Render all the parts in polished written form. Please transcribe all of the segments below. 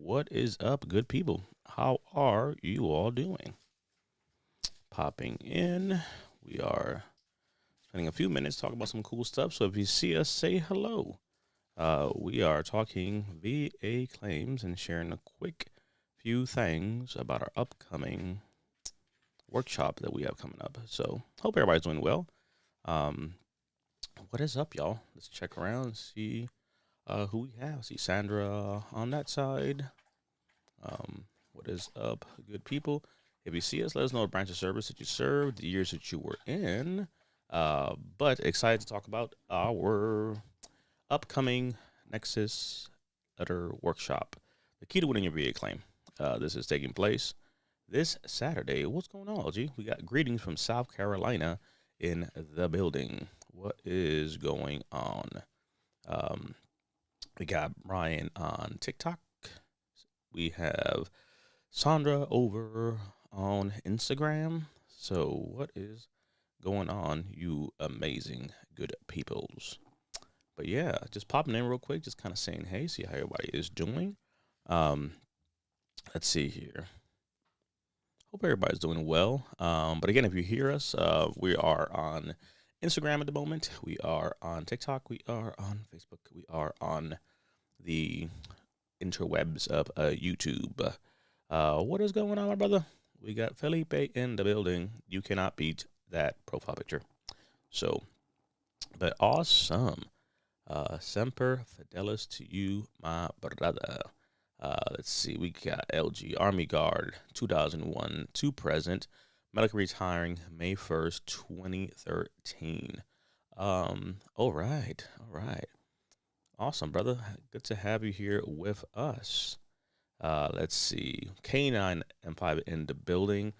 What is up, good people? How are you all doing? Popping in. We are spending a few minutes talking about some cool stuff. So if you see us, say hello. We are talking VA claims and sharing a quick few things about our upcoming workshop that we have coming up. So hope everybody's doing well. Um, what is up, y'all? Let's check around and see who we have. See Sandra on that side. What is up, good people? If you see us, let us know the branch of service that you served, the years that you were in. But excited to talk about our upcoming Nexus letter workshop, the key to winning your VA claim. This is taking place this Saturday. What's going on, LG? We got greetings from South Carolina in the building. What is going on? Um, we got Ryan on TikTok. We have Sandra over on Instagram. So what is going on, you amazing good peoples? But yeah, just popping in real quick, just kind of saying hey, see how everybody is doing. Um, let's see here. Hope everybody's doing well. But again, if you hear us, we are on Instagram at the moment. We are on TikTok. We are on Facebook. We are on the interwebs of YouTube. What is going on, my brother? We got Felipe in the building. You cannot beat that profile picture. So, but awesome. Semper Fidelis to you, my brother. Let's see. We got LG Army Guard 2001 to present. Medical retiring May 1st, 2013. All right. All right. Awesome, brother. Good to have you here with us. Let's see. K9 M5 in the building.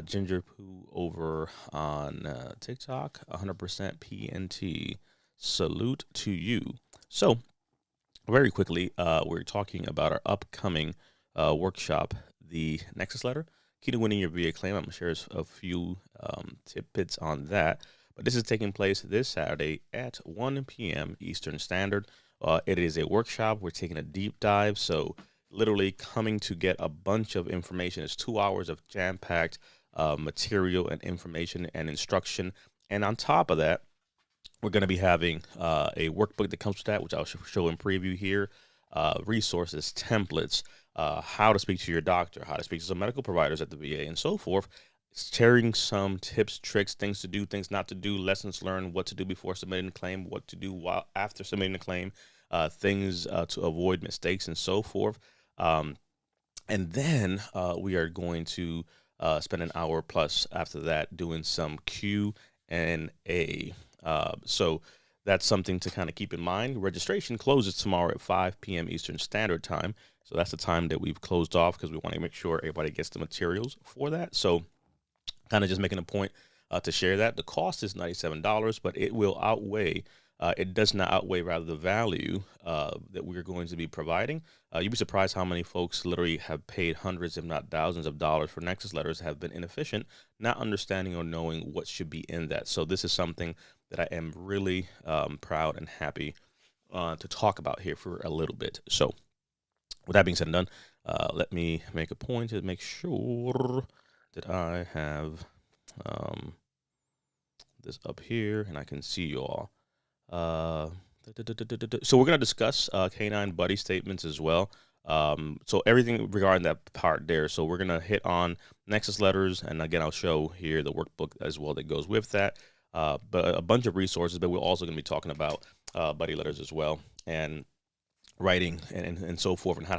Ginger Poo over on TikTok. 100% PNT. Salute to you. So, very quickly, we're talking about our upcoming workshop, the Nexus letter. Key to winning your VA claim. I'm going to share a few tidbits on that. But this is taking place this Saturday at 1 p.m. Eastern Standard. It is a workshop. We're taking a deep dive. So, literally coming to get a bunch of information. It's 2 hours of jam-packed material and information and instruction. And on top of that, we're going to be having a workbook that comes with that, which I'll show in preview here. Resources, templates, how to speak to your doctor, how to speak to some medical providers at the VA, and so forth. Sharing some tips, tricks, things to do, things not to do, lessons learned, what to do before submitting a claim, what to do while after submitting a claim, things to avoid mistakes, and so forth. And then we are going to spend an hour plus after that doing some Q&A. So that's something to kind of keep in mind. Registration closes tomorrow at 5 p.m. Eastern Standard Time. So that's the time that we've closed off because we want to make sure everybody gets the materials for that. So kind of just making a point to share that. The cost is $97, but it will outweigh, it does not outweigh rather the value that we're going to be providing. You'd be surprised how many folks literally have paid hundreds, if not thousands of dollars for Nexus letters, have been inefficient, not understanding or knowing what should be in that. So this is something that I am really proud and happy to talk about here for a little bit. So with that being said and done, let me make a point to make sure that I have this up here and I can see you all. So we're going to discuss K9 buddy statements as well. So everything regarding that part there. So we're going to hit on Nexus letters. And again, I'll show here the workbook as well that goes with that. But a bunch of resources, but we're also going to be talking about buddy letters as well, and writing and so forth, and how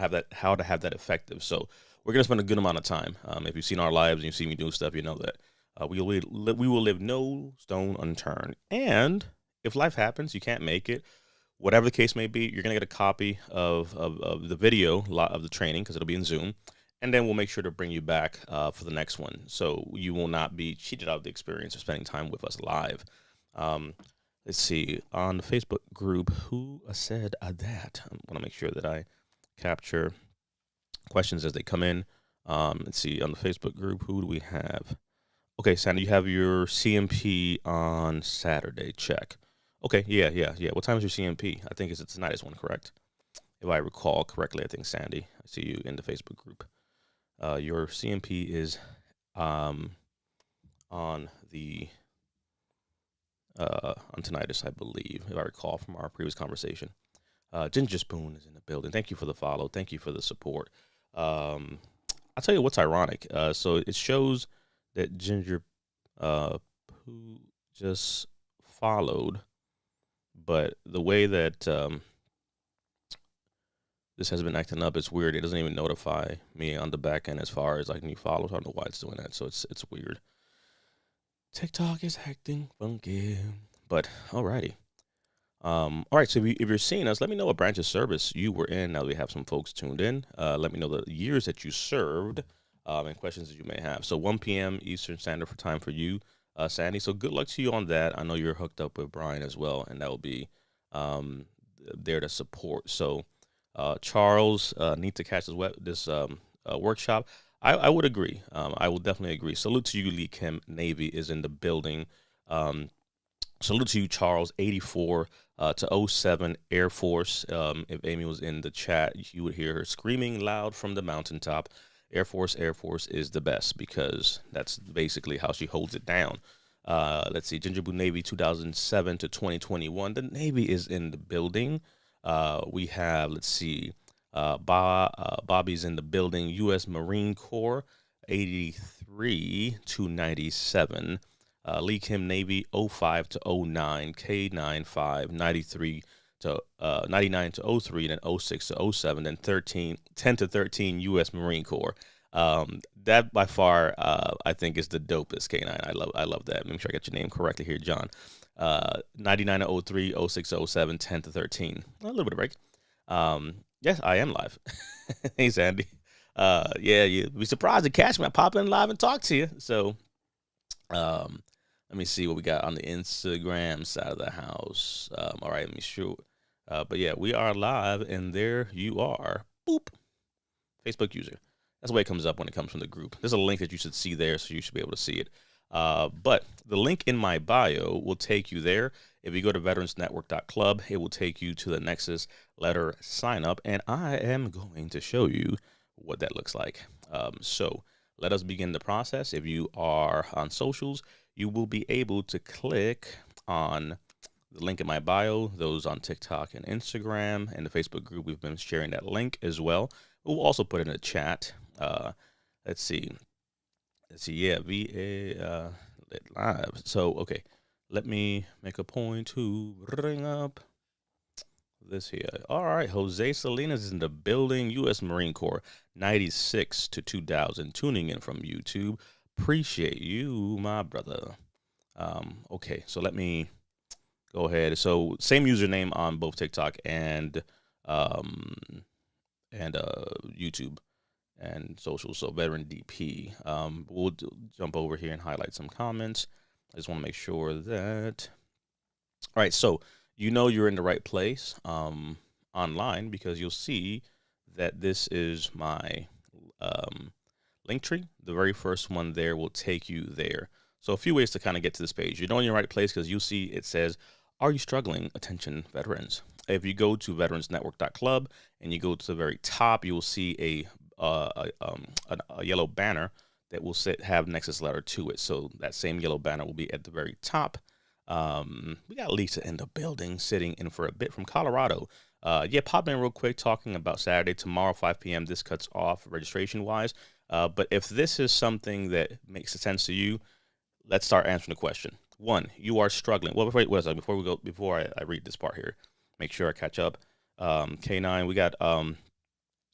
to have that effective. So we're going to spend a good amount of time. If you've seen our lives and you've seen me do stuff, you know that we will leave no stone unturned. And if life happens, you can't make it, whatever the case may be, you're going to get a copy of the video of the training because it'll be in Zoom. And then we'll make sure to bring you back for the next one. So you will not be cheated out of the experience of spending time with us live. Let's see. On the Facebook group, who said that? I want to make sure that I capture questions as they come in. Let's see. On the Facebook group, who do we have? Okay, Sandra, you have your CMP on Saturday. Check. Okay, yeah. What time is your CMP? I think it's tonight's one, correct? if I recall correctly. I think Sandy, I see you in the Facebook group. Your CMP is on the on tinnitus, I believe, if I recall from our previous conversation. Ginger Spoon is in the building. Thank you for the follow. Thank you for the support. I'll tell you what's ironic. So it shows that Ginger Poo just followed, but the way that this has been acting up, it's weird. It doesn't even notify me on the back end as far as like new follows. I don't know why it's doing that. So it's weird. TikTok is acting funky. But alrighty. All right, so if you're seeing us, let me know what branch of service you were in. Now that we have some folks tuned in. Let me know the years that you served and questions that you may have. So 1 p.m. Eastern Standard Time for you, Sandy. So good luck to you on that. I know you're hooked up with Brian as well, and that will be there to support. So Charles, need to catch this workshop. I would agree. I will definitely agree. Salute to you, Lee Kim. Navy is in the building. Salute to you, Charles. 84 to 07 Air Force. If Amy was in the chat, you would hear her screaming loud from the mountaintop. Air Force is the best because that's basically how she holds it down. Let's see, Ginger Boo Navy 2007 to 2021. The Navy is in the building. We have, let's see, Bobby's in the building. U.S. Marine Corps 83 to 97. Lee Kim Navy 05 to 09, K95 93 to 99 to 03, then 06 to 07, then 10 to 13 U.S. Marine Corps. That by far I think is the dopest K9. I love that. Make sure I get your name correctly here, John. 99 to 03, 06 to 07, 10 to 13. A little bit of break. Yes, I am live. Hey, Sandy. Yeah, you'd be surprised to catch me. I pop in live and talk to you. So, let me see what we got on the Instagram side of the house. All right, let me shoot. But yeah, we are live, and there you are. Boop. Facebook user. That's the way it comes up when it comes from the group. There's a link that you should see there, so you should be able to see it. But the link in my bio will take you there. If you go to veteransnetwork.club, it will take you to the Nexus letter sign up, and I am going to show you what that looks like. So let us begin the process. If you are on socials, you will be able to click on the link in my bio, those on TikTok and Instagram, and the Facebook group. We've been sharing that link as well. We'll also put it in the chat. Let's see. Yeah, VA live. So, okay, let me make a point to bring up this here. All right, Jose Salinas is in the building. U.S. Marine Corps, 96 to 2000, tuning in from YouTube. Appreciate you, my brother. Okay, so let me go ahead. So same username on both TikTok and YouTube and social. So Veteran DP. We'll jump over here and highlight some comments. I just want to make sure that. All right, so you know you're in the right place online because you'll see that this is my link tree. The very first one there will take you there. So a few ways to kind of get to this page. You're in the right place because you see it says, "Are you struggling? Attention, veterans." If you go to veteransnetwork.club and you go to the very top, you will see a yellow banner that will have Nexus letter to it. So that same yellow banner will be at the very top. We got Lisa in the building, sitting in for a bit from Colorado. Yeah, pop in real quick, talking about Saturday, tomorrow, 5 p.m. This cuts off registration-wise. But if this is something that makes sense to you, let's start answering the question. One, you are struggling. Well, before I read this part here, make sure I catch up. K9, we got,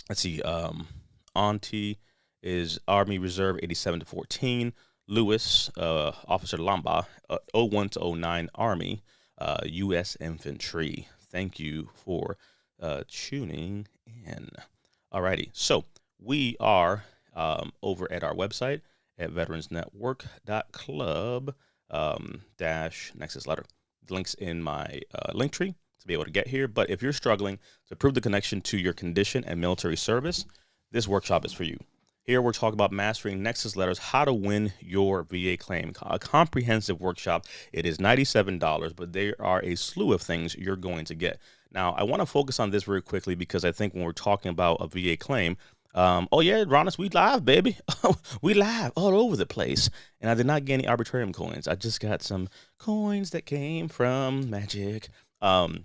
let's see, Auntie is Army Reserve 87 to 14. Lewis, Officer Lamba, 01 to 09 Army, U.S. Infantry. Thank you for tuning in. Alrighty, so we are over at our website at veteransnetwork.club dash Nexus letter. The link's in my link tree to be able to get here. But if you're struggling to prove the connection to your condition and military service, this workshop is for you. Here we're talking about mastering Nexus letters, how to win your VA claim. A comprehensive workshop. It is $97, but there are a slew of things you're going to get. Now, I want to focus on this very quickly because I think when we're talking about a VA claim, oh yeah, Ronis, we live, baby. We live all over the place. And I did not get any arbitrarium coins. I just got some coins that came from Magic. But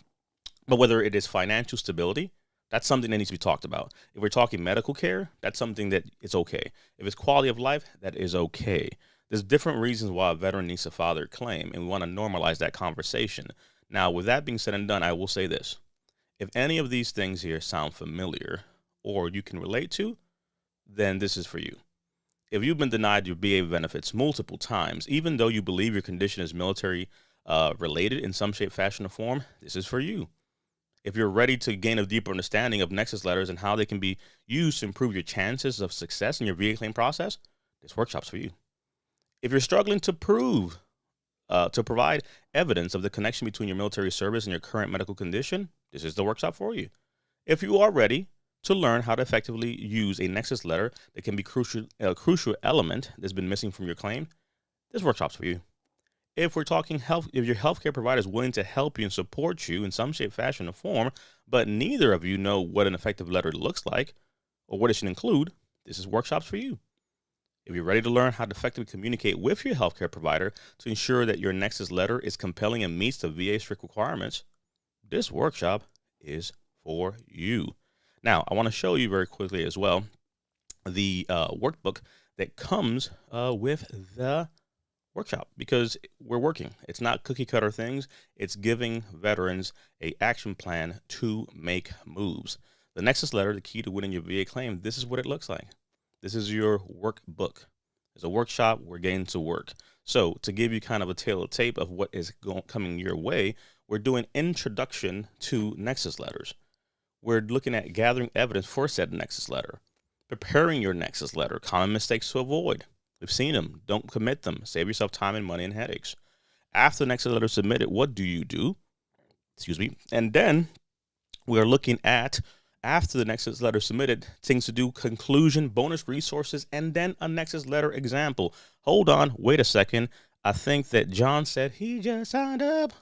whether it is financial stability, that's something that needs to be talked about. If we're talking medical care, that's something that is okay. If it's quality of life, that is okay. There's different reasons why a veteran needs to file their claim, and we want to normalize that conversation. Now, with that being said and done, I will say this. If any of these things here sound familiar or you can relate to, then this is for you. If you've been denied your VA benefits multiple times, even though you believe your condition is military related in some shape, fashion, or form, this is for you. If you're ready to gain a deeper understanding of Nexus letters and how they can be used to improve your chances of success in your VA claim process, this workshop's for you. If you're struggling to provide evidence of the connection between your military service and your current medical condition, this is the workshop for you. If you are ready to learn how to effectively use a Nexus letter that can be a crucial element that's been missing from your claim, this workshop's for you. If we're talking health, if your healthcare provider is willing to help you and support you in some shape, fashion, or form, but neither of you know what an effective letter looks like or what it should include, this is workshops for you. If you're ready to learn how to effectively communicate with your healthcare provider to ensure that your Nexus letter is compelling and meets the VA strict requirements, this workshop is for you. Now, I want to show you very quickly as well the workbook that comes with the workshop, because we're working. It's not cookie cutter things. It's giving veterans a action plan to make moves. The Nexus letter, the key to winning your VA claim, this is what it looks like. This is your workbook. It's a workshop. We're getting to work. So to give you kind of a tail of tape of what is coming your way, we're doing introduction to Nexus letters. We're looking at gathering evidence for said Nexus letter, preparing your Nexus letter, common mistakes to avoid. We've seen them. Don't commit them. Save yourself time and money and headaches. After the Nexus letter is submitted, what do you do? Excuse me. And then we're looking at, after the Nexus letter submitted, things to do, conclusion, bonus resources, and then a Nexus letter example. Hold on. Wait a second. I think that John said he just signed up.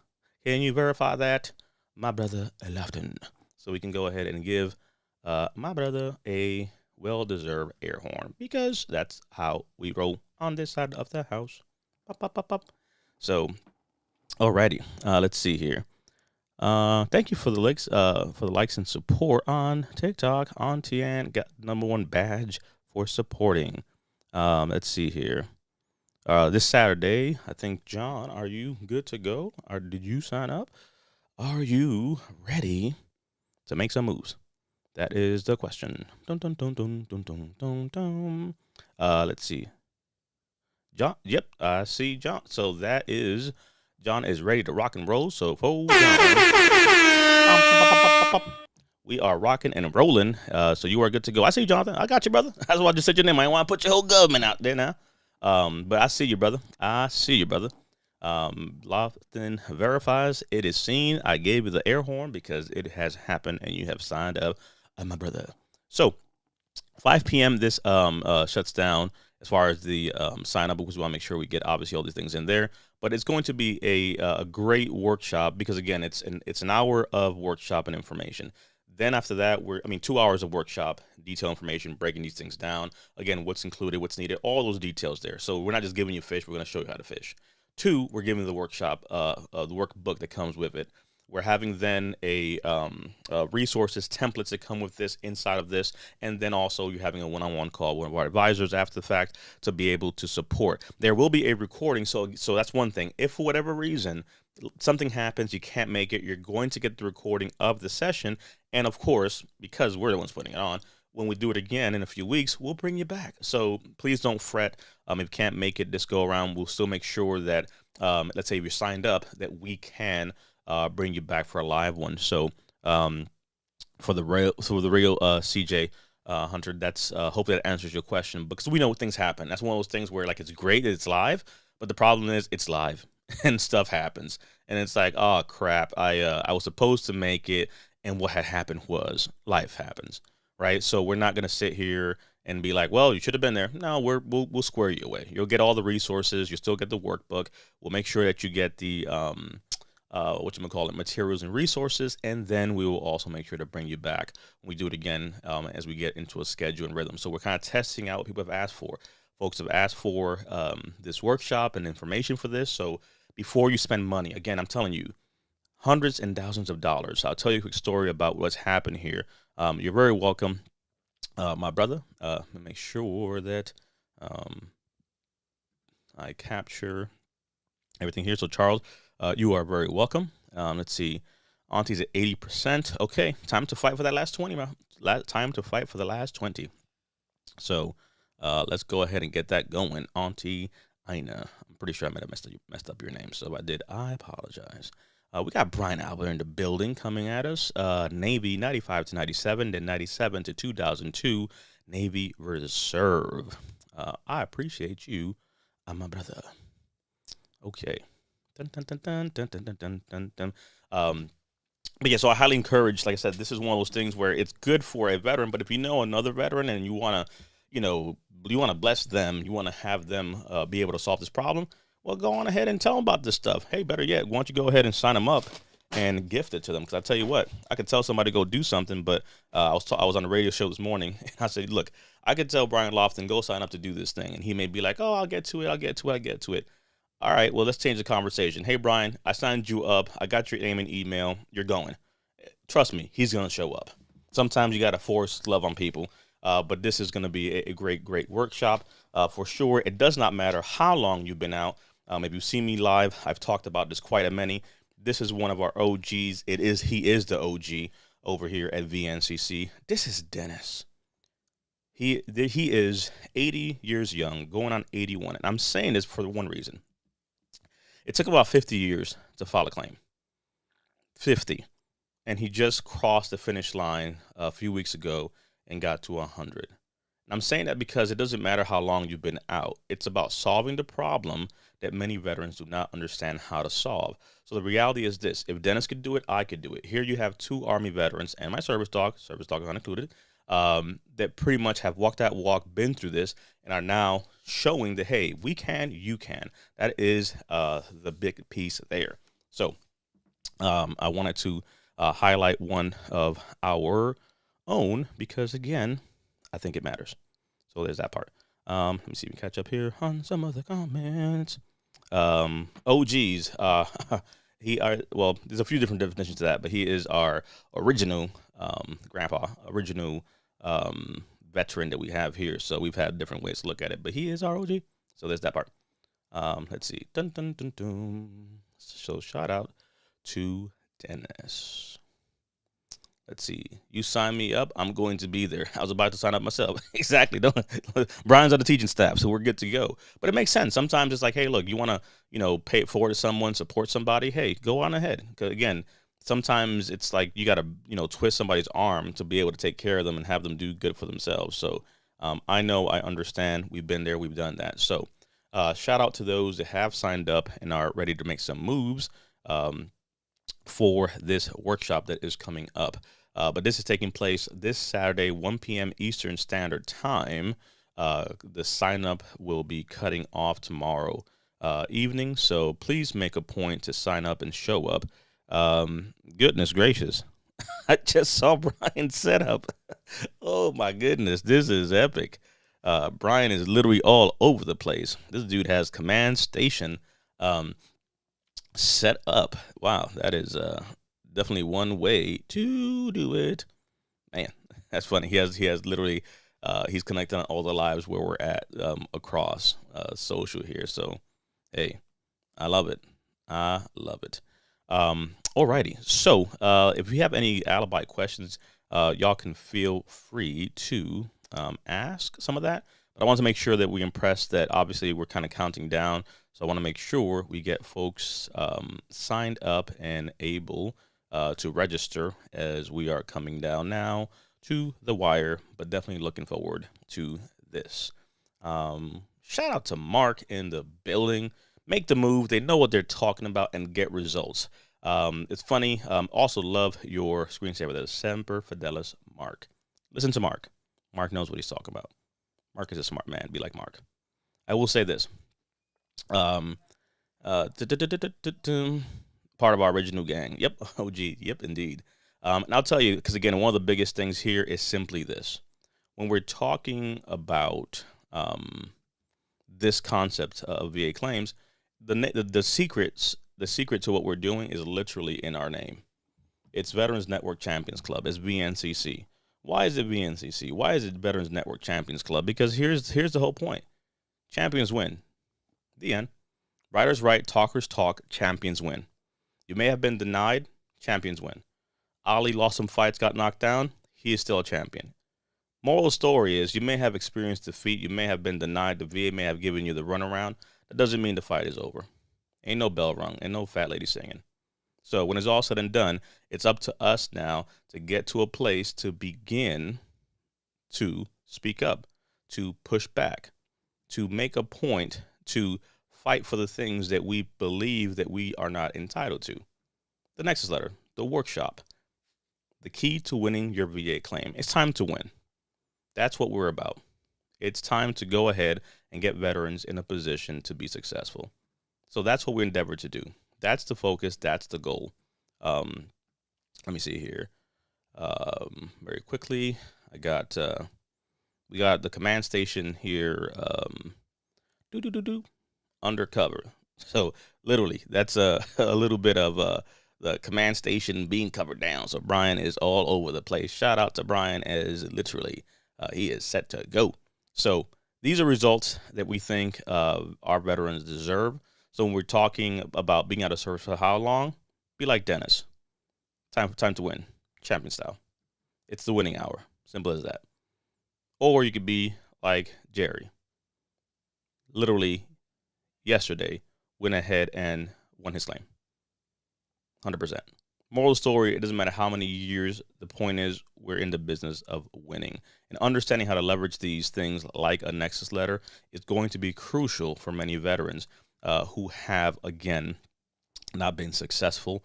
Can you verify that? My brother Lofton. So we can go ahead and give my brother a well-deserved air horn, because that's how we roll on this side of the house. Pop, pop, pop, pop. So, alrighty, let's see here. Thank you for the likes and support on TikTok. On Tian got #1 badge for supporting. Let's see here. This Saturday, I think, John, are you good to go? Or did you sign up? Are you ready to make some moves? That is the question. Dun, dun, dun, dun, dun, dun, dun, dun. Let's see. John, yep, I see John. So that is, John is ready to rock and roll. So for John, we are rocking and rolling. So you are good to go. I see you, Jonathan. I got you, brother. That's why I just said your name. I didn't want to put your whole government out there now. But I see you, brother. I see you, brother. Lofton verifies it is seen. I gave you the air horn because it has happened and you have signed up. My brother. So 5 p.m. this shuts down as far as the sign up, because we want to make sure we get obviously all these things in there. But it's going to be a great workshop, because again, it's an hour of workshop and information. Then after that, 2 hours of workshop, detail information, breaking these things down. Again, what's included, what's needed, all those details there. So we're not just giving you fish, we're going to show you how to fish. 2, we're giving the workshop, the workbook that comes with it. We're having then a resources, templates that come with this, inside of this, and then also you're having a one-on-one call with our advisors after the fact to be able to support. There will be a recording, so that's one thing. If for whatever reason something happens, you can't make it, you're going to get the recording of the session, and of course, because we're the ones putting it on, when we do it again in a few weeks, we'll bring you back. So please don't fret. If you can't make it this go around, we'll still make sure that, let's say if you're signed up, that we can bring you back for a live one. So for the real CJ Hunter, that's hopefully that answers your question, because we know things happen. That's one of those things where, like, it's great that it's live, but the problem is it's live and stuff happens, and it's like, oh crap, I was supposed to make it, and what had happened was life happens, right? So we're not gonna sit here and be like, well, you should have been there. No, we'll square you away. You'll get all the resources. You'll still get the workbook. We'll make sure that you get the materials and resources, and then we will also make sure to bring you back when we do it again as we get into a schedule and rhythm. So we're kind of testing out what people have asked for. Folks have asked for this workshop and information for this. So before you spend money, again, I'm telling you, hundreds and thousands of dollars. I'll tell you a quick story about what's happened here. You're very welcome, my brother. Let me make sure that I capture everything here. So Charles, you are very welcome. Let's see. Auntie's at 80%. Okay, time to fight for that last 20. Time to fight for the last 20. So let's go ahead and get that going. Auntie Ina. I'm pretty sure I might have messed up your name. So if I did, I apologize. We got Brian Albert in the building coming at us. Navy 95 to 97, then 97 to 2002. Navy Reserve. I appreciate you, my brother. Okay. Dun, dun, dun, dun, dun, dun, dun, dun, dun. But yeah, so I highly encourage, like I said, this is one of those things where it's good for a veteran, but if you know another veteran and you want to, you want to bless them, you want to have them be able to solve this problem, well, go on ahead and tell them about this stuff. Hey, better yet, why don't you go ahead and sign them up and gift it to them? Because I tell you what, I could tell somebody to go do something, but I was on the radio show this morning, and I said, look, I could tell Brian Lofton, go sign up to do this thing, and he may be like, oh, I'll get to it. All right, well, let's change the conversation. Hey, Brian, I signed you up. I got your name and email. You're going. Trust me, he's going to show up. Sometimes you got to force love on people, but this is going to be a great, great workshop for sure. It does not matter how long you've been out. If you've seen me live, I've talked about this quite a many. This is one of our OGs. He is the OG over here at VNCC. This is Dennis. He is 80 years young, going on 81. And I'm saying this for one reason. It took about 50 years to file a claim. 50. And he just crossed the finish line a few weeks ago and got to 100. And I'm saying that because it doesn't matter how long you've been out. It's about solving the problem that many veterans do not understand how to solve. So the reality is this. If Dennis could do it, I could do it. Here you have two Army veterans and my service dog is not included, that pretty much have walked that walk, been through this, and are now showing that, hey, we can, you can. That is the big piece there. So I wanted to highlight one of our own because, again, I think it matters. So there's that part. Let me see if we can catch up here on some of the comments. OGs. There's a few different definitions to that, but he is our original original veteran that we have here. So we've had different ways to look at it, but he is our OG. So there's that part. Let's see. Dun, dun, dun, dun. So shout out to Dennis. Let's see. You sign me up, I'm going to be there. I was about to sign up myself. Exactly. Brian's on the teaching staff, so we're good to go. But it makes sense. Sometimes it's like, hey, look, you want to, pay it forward to someone, support somebody. Hey, go on ahead. Because again, sometimes it's like you got to, twist somebody's arm to be able to take care of them and have them do good for themselves. So I know, I understand. We've been there. We've done that. So shout out to those that have signed up and are ready to make some moves for this workshop that is coming up. But this is taking place this Saturday, 1 p.m. Eastern Standard Time. The sign up will be cutting off tomorrow evening. So please make a point to sign up and show up. Goodness gracious. I just saw Brian's setup. Oh my goodness. This is epic. Brian is literally all over the place. This dude has command station set up. Wow, that is definitely one way to do it. Man, that's funny. He has literally he's connected on all the lives where we're at across social here. So hey, I love it. Alrighty. So if you have any alibi questions, y'all can feel free to ask some of that. But I want to make sure that we impress that obviously we're kind of counting down. So I want to make sure we get folks signed up and able to register as we are coming down now to the wire, but definitely looking forward to this. Shout out to Mark in the building. Make the move. They know what they're talking about and get results. It's funny. Also love your screensaver. That is Semper Fidelis Mark. Listen to Mark. Mark knows what he's talking about. Mark is a smart man. Be like Mark. I will say this. Part of our original gang. Yep. OG. Yep, indeed. And I'll tell you, because again, one of the biggest things here is simply this. When we're talking about this concept of VA claims, the secret to what we're doing is literally in our name. It's Veterans Network Champions Club. It's VNCC. Why is it VNCC? Why is it Veterans Network Champions Club? Because here's the whole point. Champions win. The end. Writers write, talkers talk, champions win. You may have been denied, champions win. Ali lost some fights, got knocked down, he is still a champion. Moral of the story is you may have experienced defeat, you may have been denied, the VA may have given you the runaround. That doesn't mean the fight is over. Ain't no bell rung, ain't no fat lady singing. So when it's all said and done, it's up to us now to get to a place to begin to speak up, to push back, to make a point, to fight for the things that we believe that we are not entitled to. The Nexus letter, the workshop, the key to winning your VA claim. It's time to win. That's what we're about. It's time to go ahead and get veterans in a position to be successful. So that's what we endeavor to do. That's the focus. That's the goal. Let me see here. Very quickly, we got the command station here. Undercover. So literally, that's a little bit of the command station being covered down. So Brian is all over the place. Shout out to Brian, as literally he is set to go. So these are results that we think our veterans deserve. So when we're talking about being out of service for how long, be like Dennis. Time to win, champion style. It's the winning hour. Simple as that. Or you could be like Jerry. Literally, yesterday, went ahead and won his claim. 100%. Moral of the story, it doesn't matter how many years. The point is, we're in the business of winning. And understanding how to leverage these things like a Nexus letter is going to be crucial for many veterans who have, again, not been successful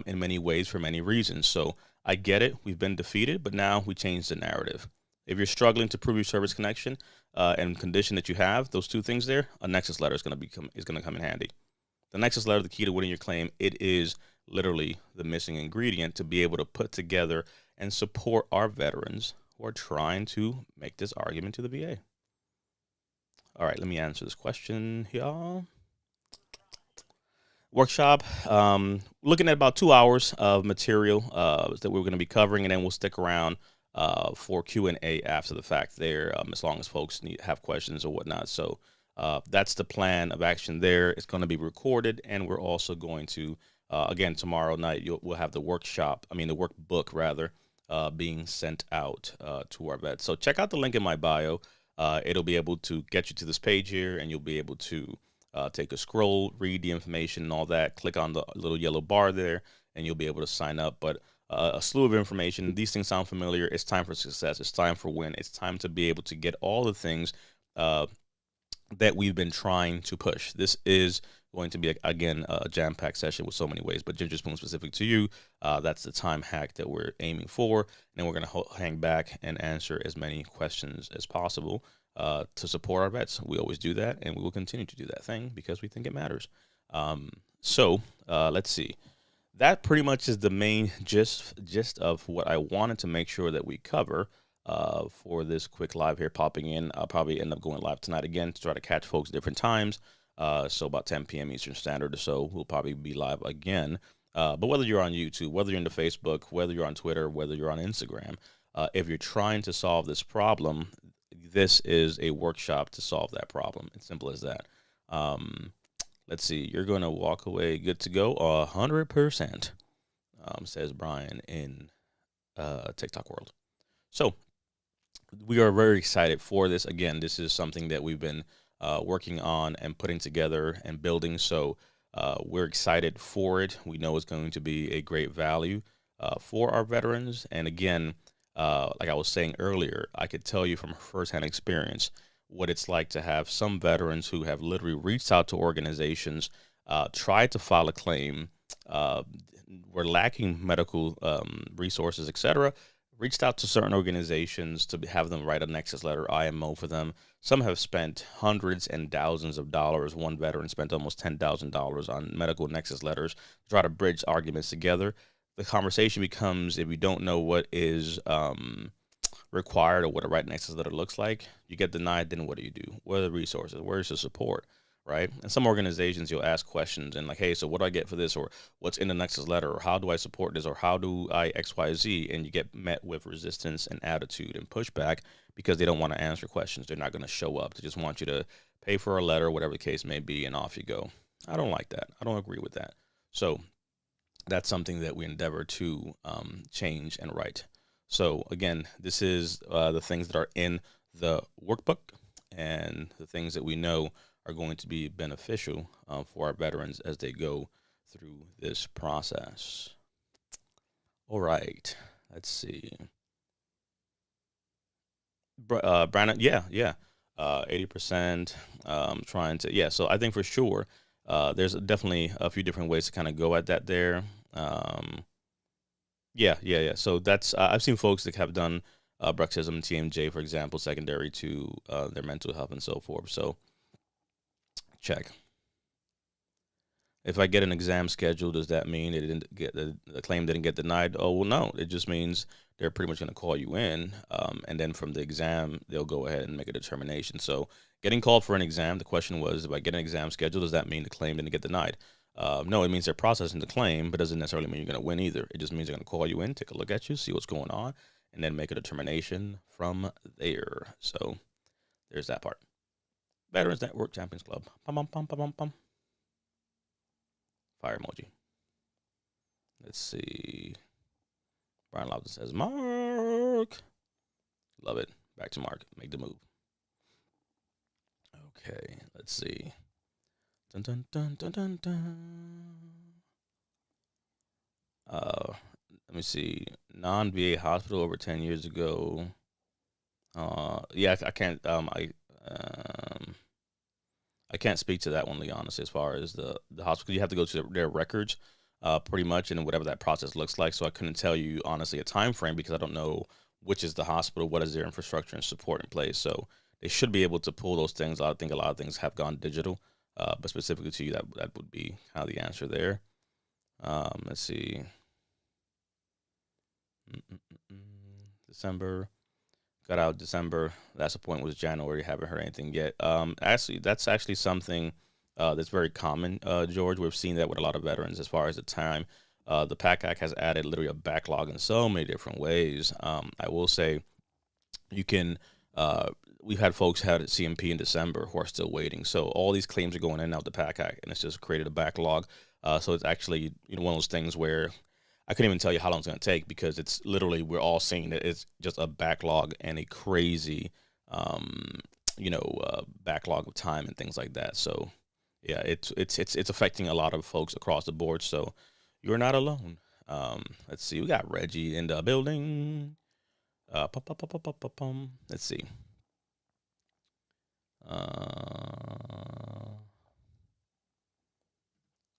in many ways for many reasons. So I get it. We've been defeated, but now we change the narrative. If you're struggling to prove your service connection and condition that you have, those two things there, a Nexus letter is going to come in handy. The Nexus letter, the key to winning your claim, it is literally the missing ingredient to be able to put together and support our veterans who are trying to make this argument to the VA. All right, let me answer this question here. Workshop, looking at about 2 hours of material that we're going to be covering, and then we'll stick around for Q&A after the fact there, as long as folks have questions or whatnot. So that's the plan of action there. It's going to be recorded, and we're also going to, again, tomorrow night, we'll have the workbook rather, being sent out to our vets. So check out the link in my bio. It'll be able to get you to this page here, and you'll be able to take a scroll, read the information and all that, click on the little yellow bar there, and you'll be able to sign up. But a slew of information. These things sound familiar. It's time for success. It's time for win. It's time to be able to get all the things that we've been trying to push. This is going to be, again, a jam-packed session with so many ways, but Ginger Spoon specific to you, that's the time hack that we're aiming for. And we're going to hang back and answer as many questions as possible to support our vets. We always do that, and we will continue to do that thing because we think it matters. So let's see. That pretty much is the main gist of what I wanted to make sure that we cover for this quick live here popping in. I'll probably end up going live tonight again to try to catch folks at different times. So about 10 p.m. Eastern Standard or so, we'll probably be live again. But whether you're on YouTube, whether you're into Facebook, whether you're on Twitter, whether you're on Instagram, if you're trying to solve this problem, this is a workshop to solve that problem. It's simple as that. Let's see. You're going to walk away good to go 100%, says Brian in TikTok world. So we are very excited for this. Again, this is something that we've been working on and putting together and building. So we're excited for it. We know it's going to be a great value for our veterans. And again, like I was saying earlier, I could tell you from firsthand experience what it's like to have some veterans who have literally reached out to organizations, tried to file a claim, were lacking medical resources, etc., reached out to certain organizations to have them write a Nexus letter, IMO, for them. Some have spent hundreds and thousands of dollars. One veteran spent almost $10,000 on medical Nexus letters to try to bridge arguments together. The conversation becomes, if you don't know what is required or what a right Nexus letter looks like, you get denied, then what do you do? What are the resources? Where's the support? Right? And some organizations, you'll ask questions and like, hey, so what do I get for this? Or what's in the Nexus letter? Or how do I support this? Or how do I X, Y, Z? And you get met with resistance and attitude and pushback because they don't want to answer questions. They're not going to show up. They just want you to pay for a letter, whatever the case may be, and off you go. I don't like that. I don't agree with that. So that's something that we endeavor to change and right. So again, this is the things that are in the workbook and the things that we know are going to be beneficial for our veterans as they go through this process. All right, let's see. Brandon, yeah, 80%. Trying to, yeah. So I think for sure, there's definitely a few different ways to kind of go at that there. Yeah. So that's I've seen folks that have done bruxism, TMJ, for example, secondary to their mental health and so forth. So check. If I get an exam scheduled, does that mean it didn't get the claim didn't get denied? Oh well, no. It just means they're pretty much going to call you in, and then from the exam, they'll go ahead and make a determination. So, getting called for an exam, the question was, if I get an exam scheduled, does that mean the claim didn't get denied? No, it means they're processing the claim, but doesn't necessarily mean you're going to win either. It just means they're going to call you in, take a look at you, see what's going on, and then make a determination from there. So, there's that part. Veterans Network Champions Club. Pum, pum, pum, pum, pum, pum. Fire emoji. Let's see. Brian Lobson says, Mark. Love it. Back to Mark. Make the move. Okay, let's see. Dun, dun, dun, dun, dun, dun. Let me see. Non-VA hospital over 10 years ago. Yeah, I can't. I can't speak to that one, Lee, honestly, as far as the hospital. You have to go to their records, pretty much, and whatever that process looks like. So I couldn't tell you, honestly, a time frame because I don't know which is the hospital, what is their infrastructure and support in place. So they should be able to pull those things. I think a lot of things have gone digital, but specifically to you, that would be kind of the answer there. Let's see. December. Got out December. Last appointment was January. Haven't heard anything yet. Actually, that's actually something that's very common, George. We've seen that with a lot of veterans as far as the time. The PAC Act has added literally a backlog in so many different ways. I will say you can, we've had folks had CMP in December who are still waiting. So all these claims are going in and out the PAC Act, and it's just created a backlog. So it's actually one of those things where I couldn't even tell you how long it's going to take because it's literally, we're all seeing that it's just a backlog and a crazy, backlog of time and things like that. So yeah, it's affecting a lot of folks across the board. So you're not alone. Let's see. We got Reggie in the building. Let's see.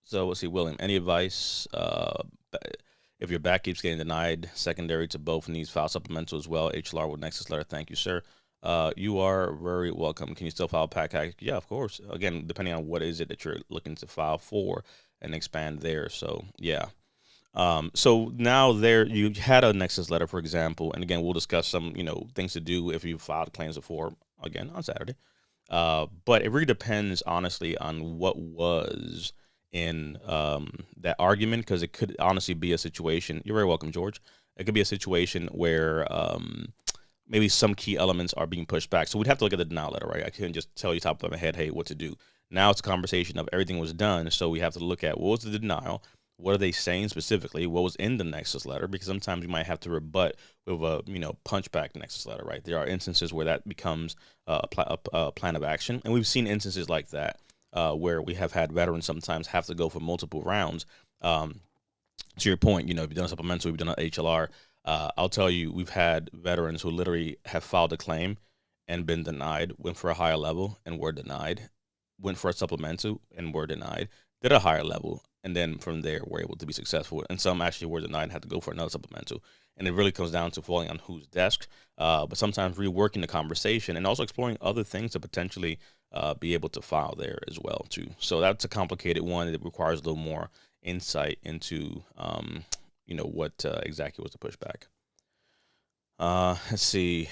So let's see, William, any advice? If your back keeps getting denied, secondary to both needs file supplemental as well. HLR with Nexus letter. Thank you, sir. You are very welcome. Can you still file PAC Act? Yeah, of course. Again, depending on what is it that you're looking to file for and expand there. So yeah. So now there you had a Nexus letter, for example, and again we'll discuss some things to do if you filed claims before again on Saturday. But it really depends, honestly, on what was in that argument, because it could honestly be a situation. You're very welcome, George. It could be a situation where maybe some key elements are being pushed back. So we'd have to look at the denial letter, right? I couldn't just tell you top of my head, hey, what to do. Now it's a conversation of everything was done, so we have to look at what was the denial, what are they saying specifically, what was in the Nexus letter, because sometimes you might have to rebut with a punchback Nexus letter, right? There are instances where that becomes a plan of action, and we've seen instances like that. Where we have had veterans sometimes have to go for multiple rounds. To your point, if you've done a supplemental, you've done an HLR. I'll tell you, we've had veterans who literally have filed a claim and been denied, went for a higher level and were denied, went for a supplemental and were denied, did a higher level and then from there we're able to be successful. And some actually were denied and had to go for another supplemental. And it really comes down to falling on whose desk, but sometimes reworking the conversation and also exploring other things to potentially be able to file there as well too. So that's a complicated one. It requires a little more insight into what exactly was the pushback. Let's see.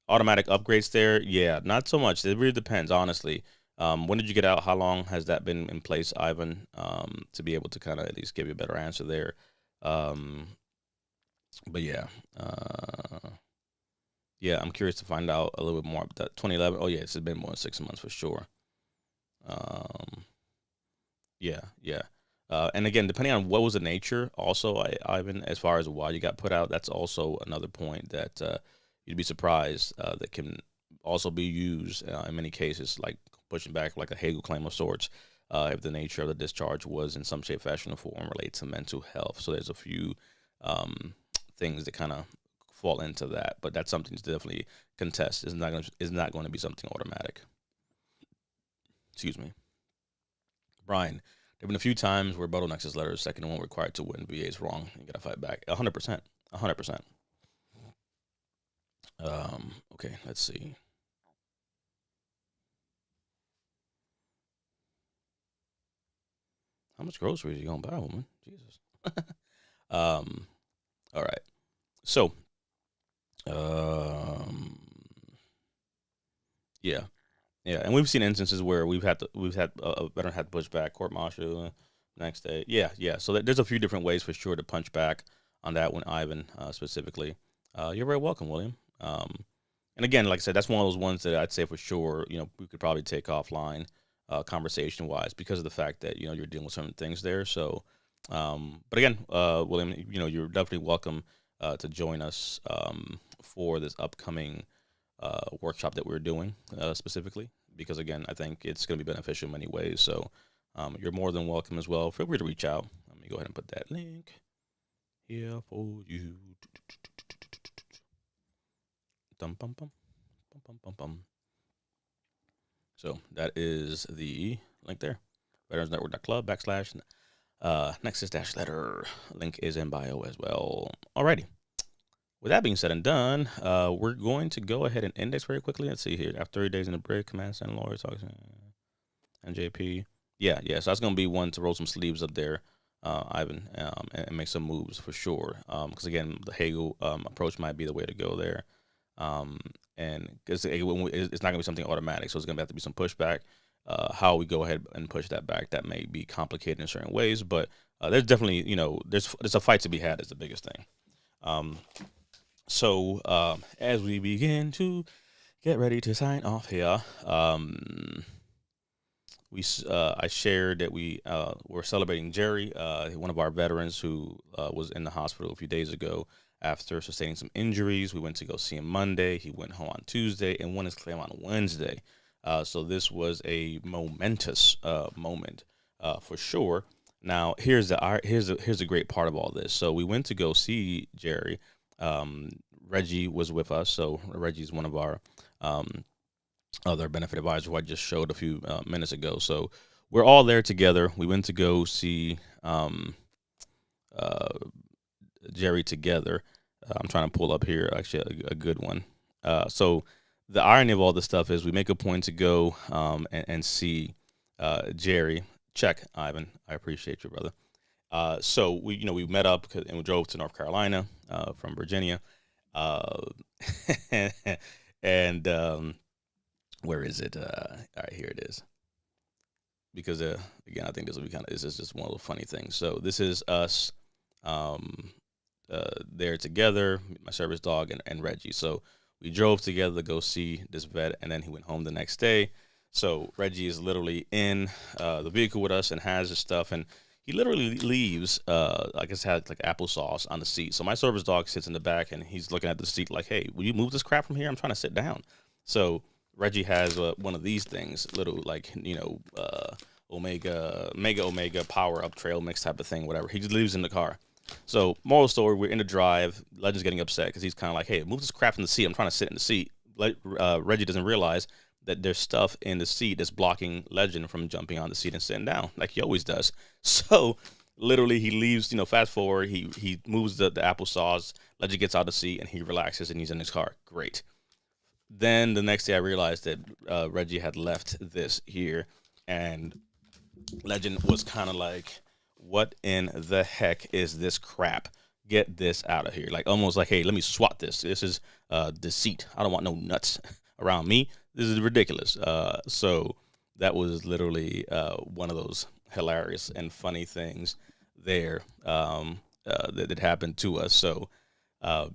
Automatic upgrades there, yeah, not so much. It really depends, honestly. When did you get out? How long has that been in place, Ivan? To be able to kind of at least give you a better answer there. But yeah, yeah, I'm curious to find out a little bit more about that. 2011. Oh yeah, it's been more than 6 months for sure. Yeah, yeah. And again, depending on what was the nature, also, Ivan, as far as why you got put out, that's also another point that you'd be surprised that can also be used in many cases, like pushing back like a Hagel claim of sorts, if the nature of the discharge was in some shape, fashion, or form related to mental health. So there's a few things that kind of fall into that, but that's something to definitely contest. It's not going to be something automatic. Excuse me, Brian. There have been a few times where rebuttal Nexus letters, second one required to win. VA is wrong. You gotta fight back. 100%. 100%. Okay, let's see. How much groceries are you gonna buy, woman? Jesus. All right. So, yeah, yeah, and we've seen instances where we've had a veteran had to push back, court martial next day. Yeah, yeah. So there's a few different ways for sure to punch back on that one, Ivan, specifically. You're very welcome, William. And again, like I said, that's one of those ones that I'd say for sure, we could probably take offline, conversation wise, because of the fact that you're dealing with certain things there. So, but again, William, you're definitely welcome to join us for this upcoming workshop that we're doing specifically, because again, I think it's going to be beneficial in many ways. So, you're more than welcome as well. Feel free to reach out. Let me go ahead and put that link here for you. Dum, bum, bum, bum, bum, bum, bum. So that is the link there. VeteransNetwork.club / Nexus letter. Link is in bio as well. Alrighty. With that being said and done, we're going to go ahead and index very quickly. Let's see here. After 30 days in the break, Command Center Lawyer talks NJP. Yeah. So that's going to be one to roll some sleeves up there, Ivan, and make some moves for sure. Because again, the Hagel approach might be the way to go there. And because it's not going to be something automatic, so it's going to have to be some pushback. How we go ahead and push that back, that may be complicated in certain ways, but there's definitely, there's a fight to be had is the biggest thing. So as we begin to get ready to sign off here, I shared that we were celebrating Jerry, one of our veterans who was in the hospital a few days ago after sustaining some injuries. We went to go see him Monday. He went home on Tuesday and won his claim on Wednesday. So this was a momentous moment for sure. Now here's the great part of all this. So we went to go see Jerry. Reggie was with us. So Reggie's one of our other benefit advisors who I just showed a few minutes ago. So we're all there together. We went to go see Jerry together. I'm trying to pull up here actually a good one. So the irony of all this stuff is we make a point to go and see Jerry. Check, Ivan. I appreciate you, brother. So we met up and we drove to North Carolina from Virginia. And where is it? All right, here it is. Because again, I think this is just one of the funny things. So this is us there together, my service dog and Reggie. So we drove together to go see this vet, and then he went home the next day. So Reggie is literally in the vehicle with us and has his stuff, and he literally leaves, I guess, had like applesauce on the seat. So my service dog sits in the back, and he's looking at the seat like, "Hey, will you move this crap from here? I'm trying to sit down." So Reggie has one of these things, little like Omega power up trail mix type of thing, whatever. He just leaves in the car. So moral story, we're in the drive. Legend's getting upset because he's kind of like, "Hey, move this crap from the seat. I'm trying to sit in the seat." Reggie doesn't realize that there's stuff in the seat that's blocking Legend from jumping on the seat and sitting down like he always does. So literally he leaves, fast forward, he moves the applesauce, Legend gets out of the seat and he relaxes and he's in his car. Great. Then the next day I realized that Reggie had left this here, and Legend was kind of like, what in the heck is this crap? Get this out of here. Like almost like, hey, let me swat this. This is deceit. I don't want no nuts around me. This is ridiculous. So that was literally one of those hilarious and funny things there that happened to us. So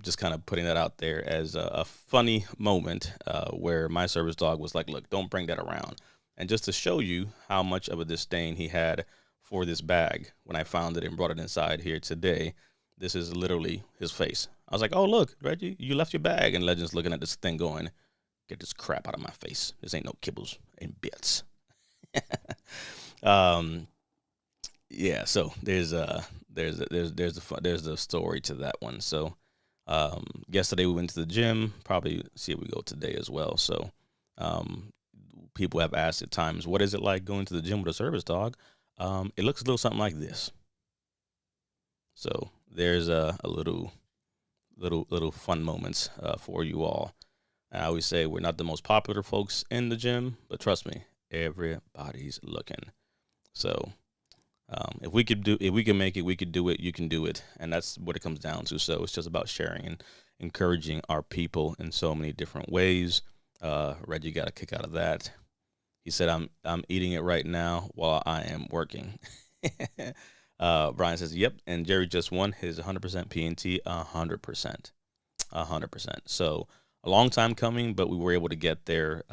just kind of putting that out there as a funny moment where my service dog was like, look, don't bring that around. And just to show you how much of a disdain he had for this bag when I found it and brought it inside here today, this is literally his face. I was like, oh, look, Reggie, you left your bag. And Legend's looking at this thing going, get this crap out of my face. This ain't no kibbles and bits. Yeah, so there's the story to that one. So yesterday we went to the gym, probably see if we go today as well. So people have asked at times, what is it like going to the gym with a service dog? It looks a little something like this. So there's a little fun moments for you all. I always say we're not the most popular folks in the gym, but trust me, everybody's looking. So if we can make it, we could do it. You can do it, and that's what it comes down to. So it's just about sharing and encouraging our people in so many different ways. Reggie got a kick out of that. He said, "I'm eating it right now while I am working." Brian says, "Yep," and Jerry just won his 100% PNT, 100%. So a long time coming, but we were able to get there.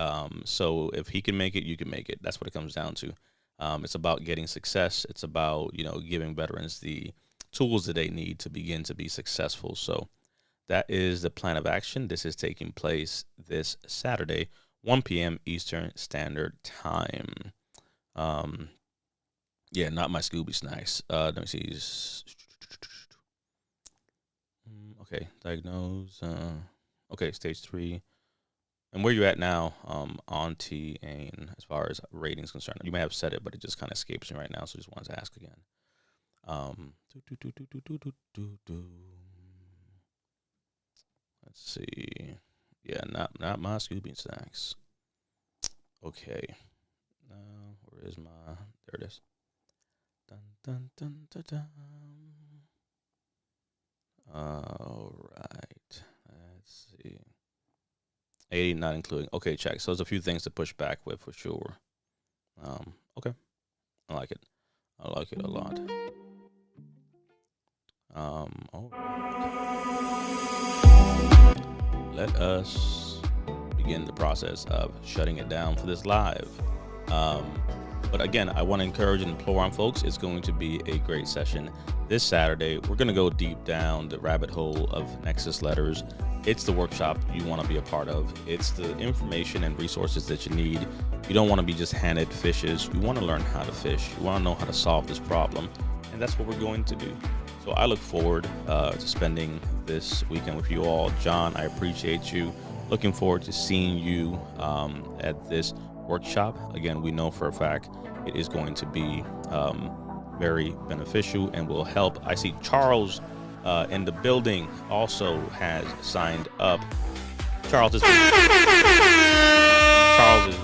So if he can make it, you can make it. That's what it comes down to. It's about getting success. It's about, giving veterans the tools that they need to begin to be successful. So that is the plan of action. This is taking place this Saturday, 1 p.m. Eastern Standard Time. Yeah, not my Scooby snacks. Let me see. Okay, diagnose. Okay, stage 3. And where you at now, Auntie Ain, as far as ratings concerned? You may have said it, but it just kind of escapes me right now, so just wanted to ask again. Let's see. Yeah, not my Scooby snacks. Okay. Where is my? There it is. Dun dun dun dun dun. All right. Let's see. 80 not including. Okay, check. So there's a few things to push back with for sure. Okay. I like it. I like it a lot. All right. Let us begin the process of shutting it down for this live. But again, I want to encourage and implore on folks, it's going to be a great session this Saturday. We're going to go deep down the rabbit hole of Nexus letters. It's the workshop you want to be a part of. It's the information and resources that you need. You don't want to be just handed fishes. You want to learn how to fish. You want to know how to solve this problem. And that's what we're going to do. So I look forward to spending this weekend with you all. John, I appreciate you. Looking forward to seeing you at this workshop. Again, we know for a fact it is going to be very beneficial and will help. I see Charles in the building also has signed up. Charles is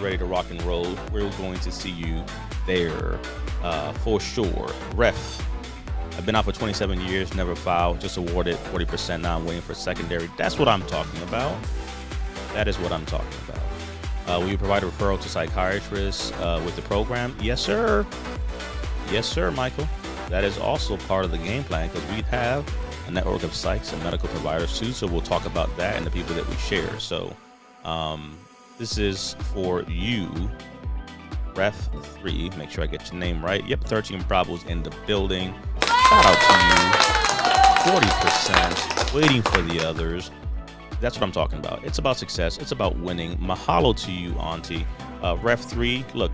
ready to rock and roll. We're going to see you there for sure. Ref, I've been out for 27 years, never filed, just awarded 40%. Now I'm waiting for secondary. That's what I'm talking about. That is what I'm talking about. Will you provide a referral to psychiatrists with the program? Yes, sir. Yes, sir, Michael. That is also part of the game plan because we have a network of psychs and medical providers too. So we'll talk about that and the people that we share. So this is for you, Ref 3. Make sure I get your name right. Yep, 13 Bravo's in the building. Shout out to you. 40%. Waiting for the others. That's what I'm talking about. It's about success. It's about winning. Mahalo to you, Auntie. Ref 3, look,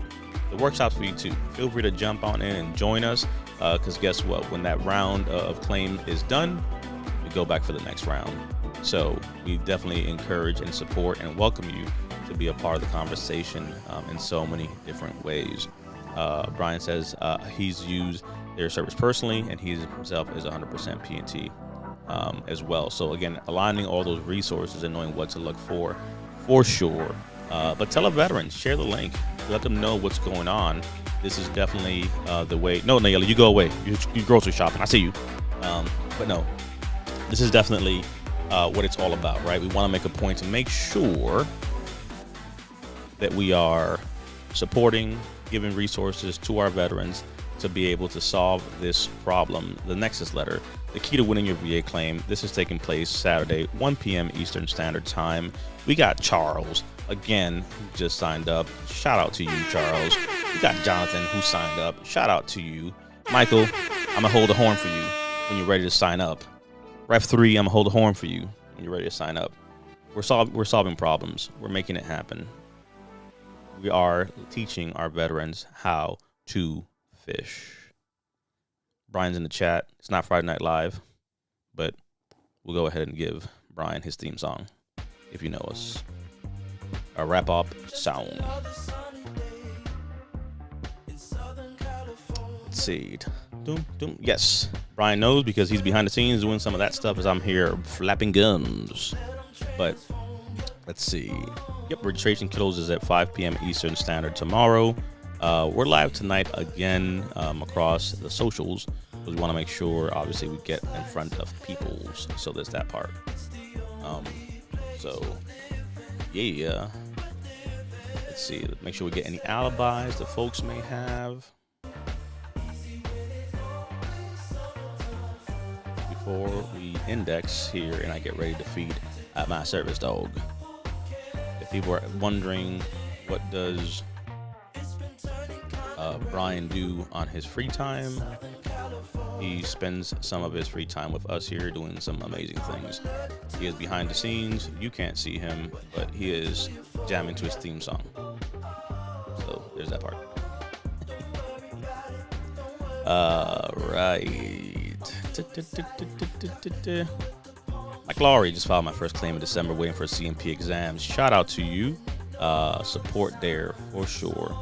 the workshop's for you too. Feel free to jump on in and join us because guess what? When that round of claim is done, we go back for the next round. So we definitely encourage and support and welcome you to be a part of the conversation in so many different ways. Brian says he's used their service personally, and he himself is 100% P&T as well. So again, aligning all those resources and knowing what to look for sure. But tell a veteran, share the link, let them know what's going on. This is definitely the way. No, Nayeli, you go away. You grocery shopping. I see you. But no, this is definitely what it's all about, right? We want to make a point to make sure that we are supporting, giving resources to our veterans to be able to solve this problem. The Nexus letter, the key to winning your VA claim. This is taking place Saturday, 1 p.m. Eastern Standard Time. We got Charles, again, who just signed up. Shout out to you, Charles. We got Jonathan, who signed up. Shout out to you. Michael, I'm going to hold the horn for you when you're ready to sign up. Ref 3, I'm going to hold the horn for you when you're ready to sign up. We're solving problems. We're making it happen. We are teaching our veterans how to fish. Brian's in the chat. It's not Friday Night Live, but we'll go ahead and give Brian his theme song, if you know us. A wrap-up sound. Let's see. Doom, doom. Yes, Brian knows because he's behind the scenes doing some of that stuff as I'm here flapping guns. But let's see. Yep, registration closes at 5 p.m. Eastern Standard tomorrow. We're live tonight again across the socials because we want to make sure, obviously, we get in front of peoples. So there's that part. So, yeah. Let's see. Make sure we get any alibis that folks may have before we index here and I get ready to feed my service dog. If people are wondering what does Brian do on his free time, he spends some of his free time with us here doing some amazing things. He is behind the scenes. You can't see him, but he is jamming to his theme song. So there's that part. Right. Mike Lowry just filed my first claim in December, waiting for CMP exams. Shout out to you. Support there for sure.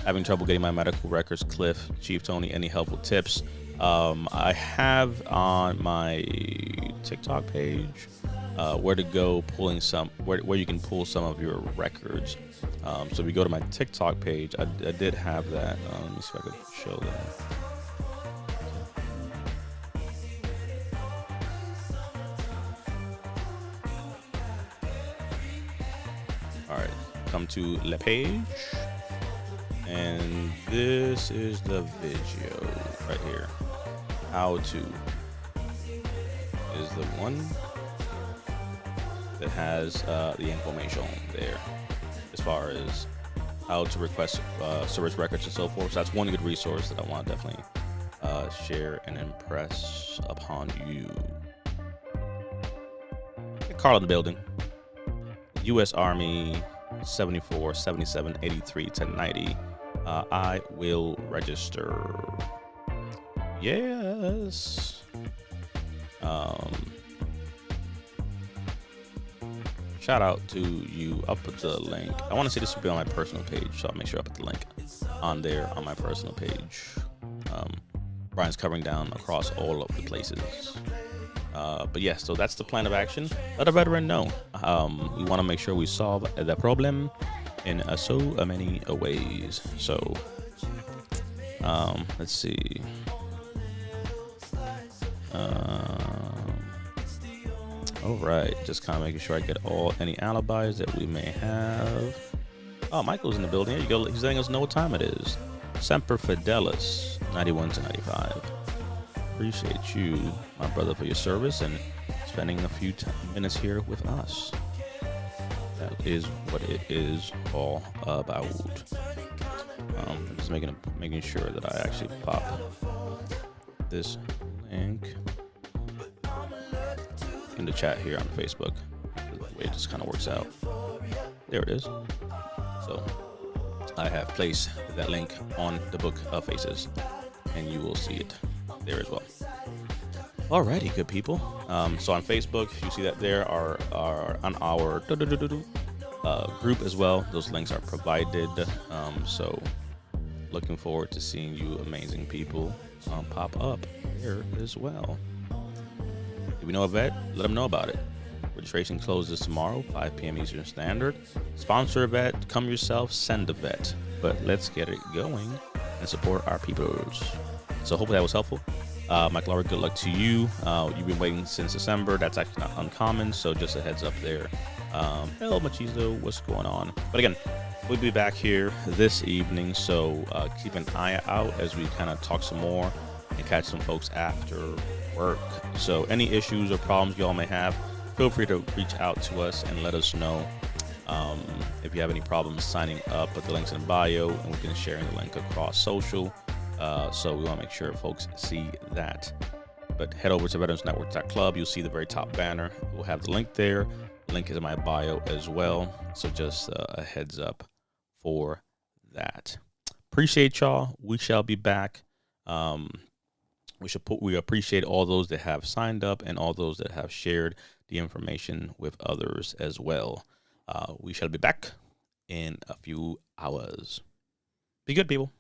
Having trouble getting my medical records. Cliff, Chief Tony, any helpful tips? I have on my TikTok page where to go pulling some, where you can pull some of your records. So if you go to my TikTok page, I did have that. Let me see if I could show that. All right, come to the page. And this is the video right here. How to is the one that has the information there as far as how to request service records and so forth. So that's one good resource that I want to definitely share and impress upon you. Carl in the building. U.S. Army 74, 77, 83 to 90. I will register. Yes. Shout out to you. I'll put the link. I want to see this will be on my personal page, so I'll make sure I put the link on there on my personal page. Brian's covering down across all of the places. But yes, so that's the plan of action. Let a veteran know. We want to make sure we solve the problem in so many ways. So let's see. All right, just kind of making sure I get any alibis that we may have. Oh, Michael's in the building. There you go. He's letting us know what time it is. Semper Fidelis, 91 to 95. Appreciate you, my brother, for your service and spending a few minutes here with us. That is what it is all about. Just making sure that I actually pop this link in the chat here on Facebook. The way it just kind of works out. There it is. So I have placed that link on the Book of Faces, and you will see it there as well. Alrighty, good people. So on Facebook, you see that there are on our group as well. Those links are provided. So looking forward to seeing you amazing people pop up there as well. If we know a vet, let them know about it. Registration closes tomorrow, 5 p.m. Eastern Standard. Sponsor a vet, come yourself, send a vet. But let's get it going and support our peoples. So hopefully that was helpful. Mike Lowry, good luck to you. You've been waiting since December. That's actually not uncommon, so just a heads up there. Hello, Machizo, what's going on? But again, we'll be back here this evening, so keep an eye out as we kind of talk some more and catch some folks after work. So any issues or problems y'all may have, feel free to reach out to us and let us know. If you have any problems signing up, put the links in the bio, and we can share the link across social. So we want to make sure folks see that. But head over to veteransnetwork.club. You'll see the very top banner. We'll have the link there. Link is in my bio as well. So just a heads up for that. Appreciate y'all. We shall be back. We appreciate all those that have signed up and all those that have shared the information with others as well. We shall be back in a few hours. Be good, people.